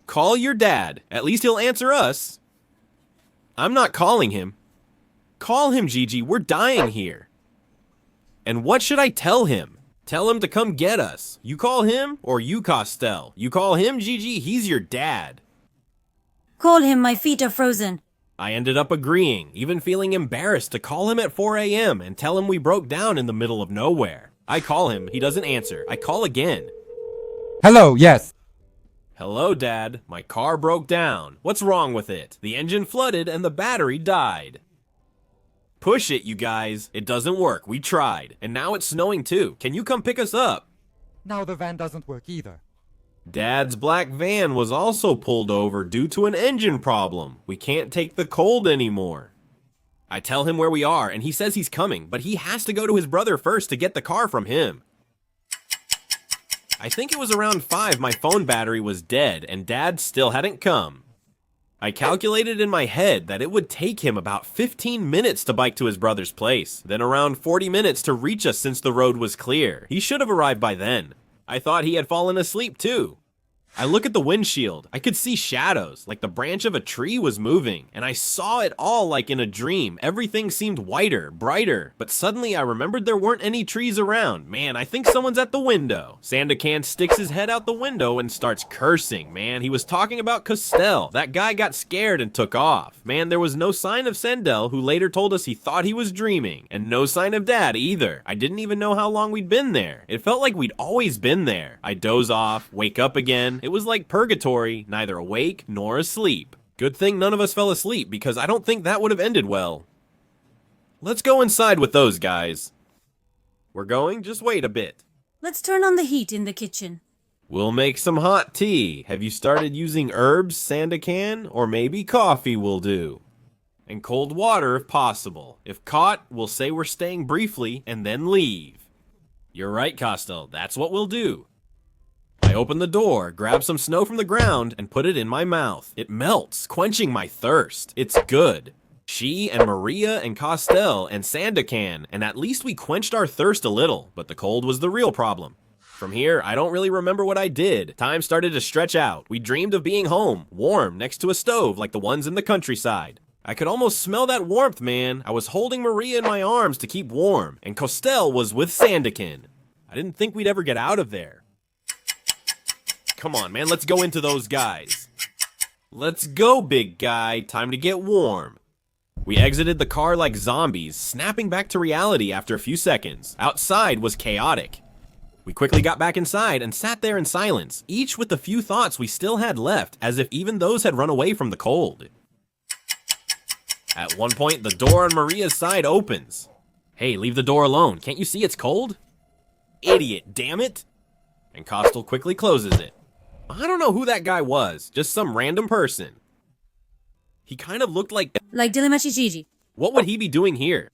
Call your dad, at least he'll answer us. I'm not calling him. Call him, Gigi, we're dying here. And what should I tell him? Tell him to come get us. You call him, or you, Costello? You call him, Gigi, he's your dad. Call him, my feet are frozen. I ended up agreeing, even feeling embarrassed to call him at 4 a.m. and tell him we broke down in the middle of nowhere. I call him, he doesn't answer. I call again. Hello, yes. Hello, Dad. My car broke down. What's wrong with it? The engine flooded and the battery died. Push it, you guys. It doesn't work. We tried. And now it's snowing too. Can you come pick us up? Now the van doesn't work either. Dad's black van was also pulled over due to an engine problem. We can't take the cold anymore. I tell him where we are and he says he's coming, but he has to go to his brother first to get the car from him. I think it was around 5 my phone battery was dead and Dad still hadn't come. I calculated in my head that it would take him about 15 minutes to bike to his brother's place, then around 40 minutes to reach us since the road was clear. He should have arrived by then. I thought he had fallen asleep too. I look at the windshield. I could see shadows, like the branch of a tree was moving, and I saw it all like in a dream. Everything seemed whiter, brighter, but suddenly I remembered there weren't any trees around. Man, I think someone's at the window. Sandakan sticks his head out the window and starts cursing, man. He was talking about Costello. That guy got scared and took off. Man, there was no sign of Sandel, who later told us he thought he was dreaming, and no sign of Dad either. I didn't even know how long we'd been there. It felt like we'd always been there. I doze off, wake up again. It was like purgatory, neither awake nor asleep. Good thing none of us fell asleep because I don't think that would have ended well. Let's go inside with those guys. We're going? Just wait a bit. Let's turn on the heat in the kitchen. We'll make some hot tea. Have you started using herbs, Sandakan? Or maybe coffee will do. And cold water if possible. If caught, we'll say we're staying briefly and then leave. You're right, Costello. That's what we'll do. I open the door, grab some snow from the ground, and put it in my mouth. It melts, quenching my thirst. It's good. She and Maria and Costello and Sandakan, and at least we quenched our thirst a little, but the cold was the real problem. From here, I don't really remember what I did. Time started to stretch out. We dreamed of being home, warm, next to a stove like the ones in the countryside. I could almost smell that warmth, man. I was holding Maria in my arms to keep warm, and Costello was with Sandakan. I didn't think we'd ever get out of there. Come on, man, let's go into those guys. Let's go, big guy. Time to get warm. We exited the car like zombies, snapping back to reality after a few seconds. Outside was chaotic. We quickly got back inside and sat there in silence, each with the few thoughts we still had left, as if even those had run away from the cold. At one point, the door on Maria's side opens. Hey, leave the door alone. Can't you see it's cold? Idiot, damn it. And Costello quickly closes it. I don't know who that guy was, just some random person. He kind of looked like Dilimachi Gigi. What would he be doing here?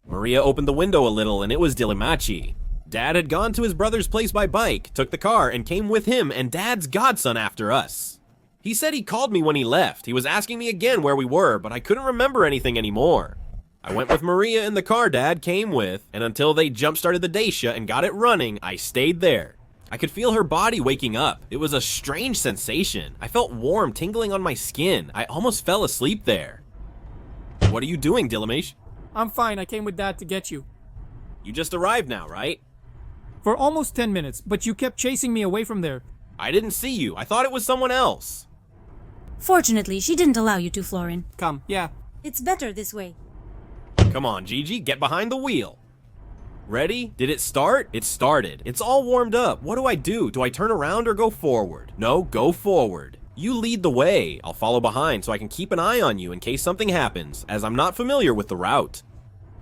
Maria opened the window a little and it was Dilimachi. Dad had gone to his brother's place by bike, took the car, and came with him and Dad's godson after us. He said he called me when he left. He was asking me again where we were, but I couldn't remember anything anymore. I went with Maria in the car Dad came with, and until they jump-started the Dacia and got it running, I stayed there. I could feel her body waking up. It was a strange sensation. I felt warm tingling on my skin. I almost fell asleep there. What are you doing, Dilimash? I'm fine. I came with Dad to get you. You just arrived now, right? For almost 10 minutes, but you kept chasing me away from there. I didn't see you. I thought it was someone else. Fortunately, she didn't allow you to, Florin. Come, yeah. It's better this way. Come on, Gigi, get behind the wheel. Ready? Did it start? It started. It's all warmed up. What do I do? Do I turn around or go forward? No, go forward. You lead the way. I'll follow behind so I can keep an eye on you in case something happens, as I'm not familiar with the route.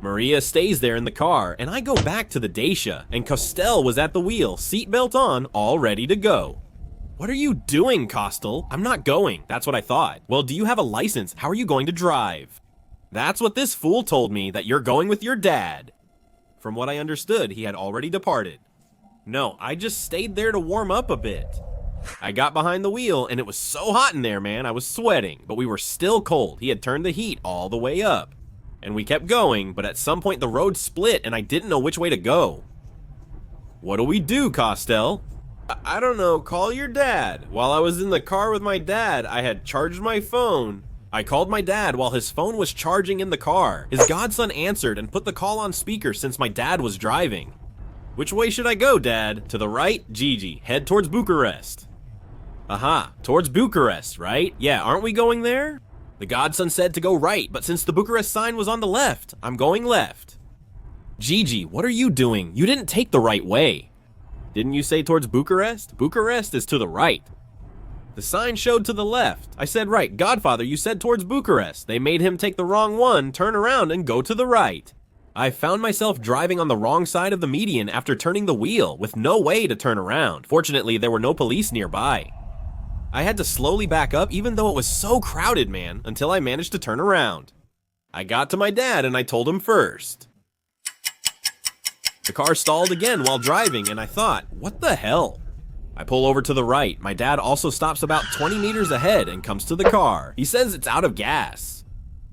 Maria stays there in the car, and I go back to the Dacia, and Costel was at the wheel, seatbelt on, all ready to go. What are you doing, Costel? I'm not going. That's what I thought. Well, do you have a license? How are you going to drive? That's what this fool told me, that you're going with your dad. From what I understood, he had already departed. No, I just stayed there to warm up a bit. I got behind the wheel, and it was so hot in there, man. I was sweating, but we were still cold. He had turned the heat all the way up. And we kept going, but at some point the road split, and I didn't know which way to go. What do we do, Costel? I don't know, call your dad. While I was in the car with my dad, I had charged my phone. I called my dad while his phone was charging in the car. His godson answered and put the call on speaker since my dad was driving. Which way should I go, Dad? To the right? Gigi, head towards Bucharest. Aha, towards Bucharest, right? Yeah, aren't we going there? The godson said to go right, but since the Bucharest sign was on the left, I'm going left. Gigi, what are you doing? You didn't take the right way. Didn't you say towards Bucharest? Bucharest is to the right. The sign showed to the left. I said right. Godfather, you said towards Bucharest. They made him take the wrong one, turn around, and go to the right. I found myself driving on the wrong side of the median after turning the wheel, with no way to turn around. Fortunately, there were no police nearby. I had to slowly back up even though it was so crowded, man, until I managed to turn around. I got to my dad and I told him first. The car stalled again while driving and I thought, what the hell? I pull over to the right. My dad also stops about 20 meters ahead and comes to the car. He says it's out of gas.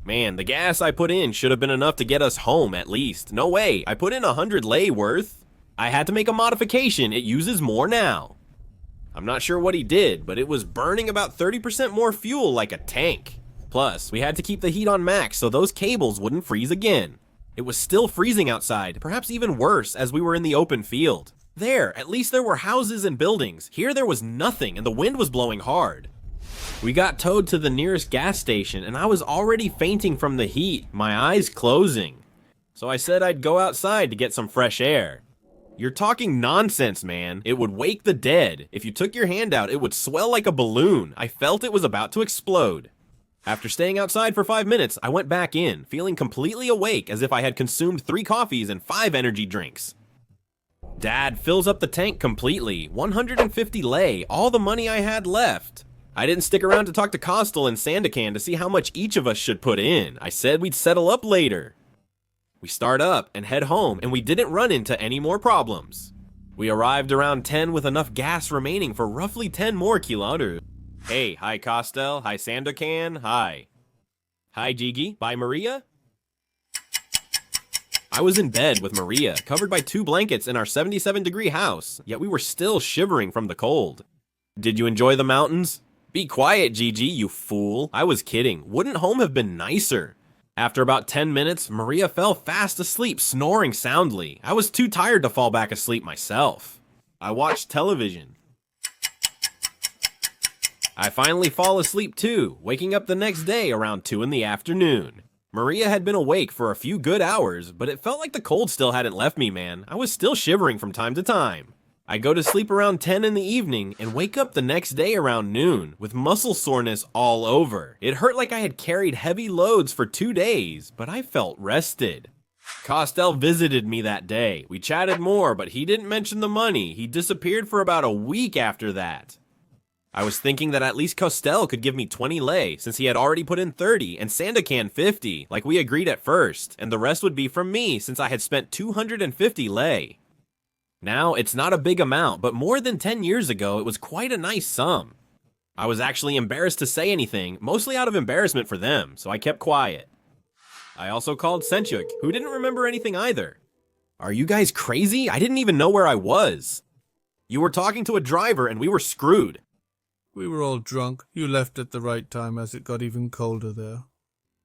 Man, the gas I put in should have been enough to get us home at least. No way, I put in 100 lei worth. I had to make a modification, it uses more now. I'm not sure what he did, but it was burning about 30% more fuel like a tank. Plus, we had to keep the heat on max so those cables wouldn't freeze again. It was still freezing outside, perhaps even worse as we were in the open field. There, at least there were houses and buildings. Here there was nothing and the wind was blowing hard. We got towed to the nearest gas station and I was already fainting from the heat, my eyes closing. So I said I'd go outside to get some fresh air. You're talking nonsense, man. It would wake the dead. If you took your hand out, it would swell like a balloon. I felt it was about to explode. After staying outside for 5 minutes, I went back in, feeling completely awake as if I had consumed 3 coffees and 5 energy drinks. Dad fills up the tank completely, 150 lei, all the money I had left. I didn't stick around to talk to Costel and Sandakan to see how much each of us should put in. I said we'd settle up later. We start up and head home, and we didn't run into any more problems. We arrived around 10 with enough gas remaining for roughly 10 more kilometers. Hey, hi Costel, hi Sandakan, hi. Hi Gigi, bye Maria. I was in bed with Maria, covered by 2 blankets in our 77-degree house, yet we were still shivering from the cold. Did you enjoy the mountains? Be quiet, Gigi, you fool. I was kidding. Wouldn't home have been nicer? After about 10 minutes, Maria fell fast asleep, snoring soundly. I was too tired to fall back asleep myself. I watched television. I finally fall asleep too, waking up the next day around 2 in the afternoon. Maria had been awake for a few good hours, but it felt like the cold still hadn't left me, man. I was still shivering from time to time. I go to sleep around 10 in the evening and wake up the next day around noon with muscle soreness all over. It hurt like I had carried heavy loads for 2 days, but I felt rested. Costel visited me that day. We chatted more, but he didn't mention the money. He disappeared for about a week after that. I was thinking that at least Costel could give me 20 lei since he had already put in 30 and Sandakan 50, like we agreed at first, and the rest would be from me since I had spent 250 lei. Now, it's not a big amount, but more than 10 years ago, it was quite a nice sum. I was actually embarrassed to say anything, mostly out of embarrassment for them, so I kept quiet. I also called Senchuk, who didn't remember anything either. Are you guys crazy? I didn't even know where I was. You were talking to a driver and we were screwed. We were all drunk. You left at the right time as it got even colder there.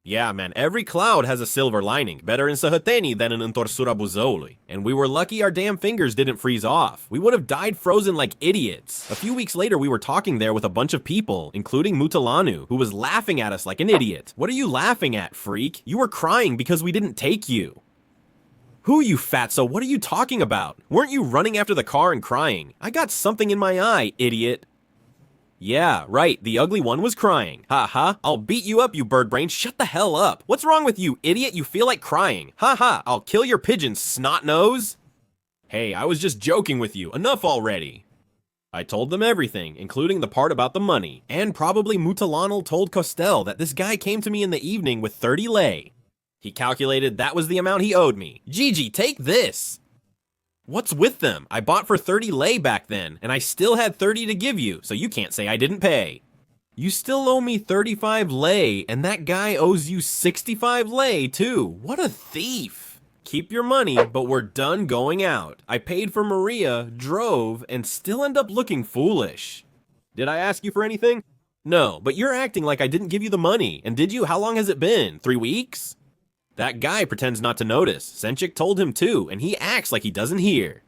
Yeah, man, every cloud has a silver lining. Better in Sahateni than in Untorsura Buzoli. And we were lucky our damn fingers didn't freeze off. We would have died frozen like idiots. A few weeks later, we were talking there with a bunch of people, including Mutalanu, who was laughing at us like an idiot. What are you laughing at, freak? You were crying because we didn't take you. Who, you fatso? What are you talking about? Weren't you running after the car and crying? I got something in my eye, idiot. Yeah, right, the ugly one was crying. Ha, I'll beat you up, you bird brain. Shut the hell up. What's wrong with you, idiot? You feel like crying. Ha, I'll kill your pigeon, snot nose. Hey, I was just joking with you. Enough already. I told them everything, including the part about the money. And probably Mutalanal told Costel that this guy came to me in the evening with 30 lei. He calculated that was the amount he owed me. Gigi, take this. What's with them? I bought for 30 lei back then, and I still had 30 to give you, so you can't say I didn't pay. You still owe me 35 lei, and that guy owes you 65 lei too. What a thief. Keep your money, but we're done going out. I paid for Maria, drove, and still end up looking foolish. Did I ask you for anything? No, but you're acting like I didn't give you the money, and did you? How long has it been? 3 weeks? That guy pretends not to notice. Senchik told him too, and he acts like he doesn't hear.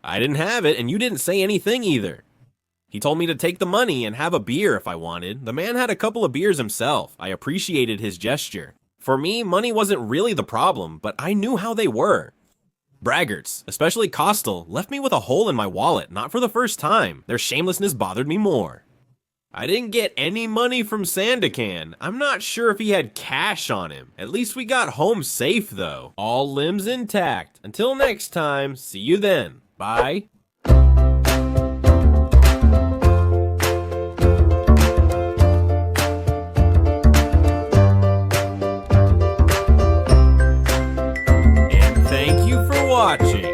I didn't have it, and you didn't say anything either. He told me to take the money and have a beer if I wanted. The man had a couple of beers himself. I appreciated his gesture. For me, money wasn't really the problem, but I knew how they were. Braggarts, especially Costel, left me with a hole in my wallet, not for the first time. Their shamelessness bothered me more. I didn't get any money from Sandakan. I'm not sure if he had cash on him. At least we got home safe though. All limbs intact. Until next time, see you then. Bye. And thank you for watching.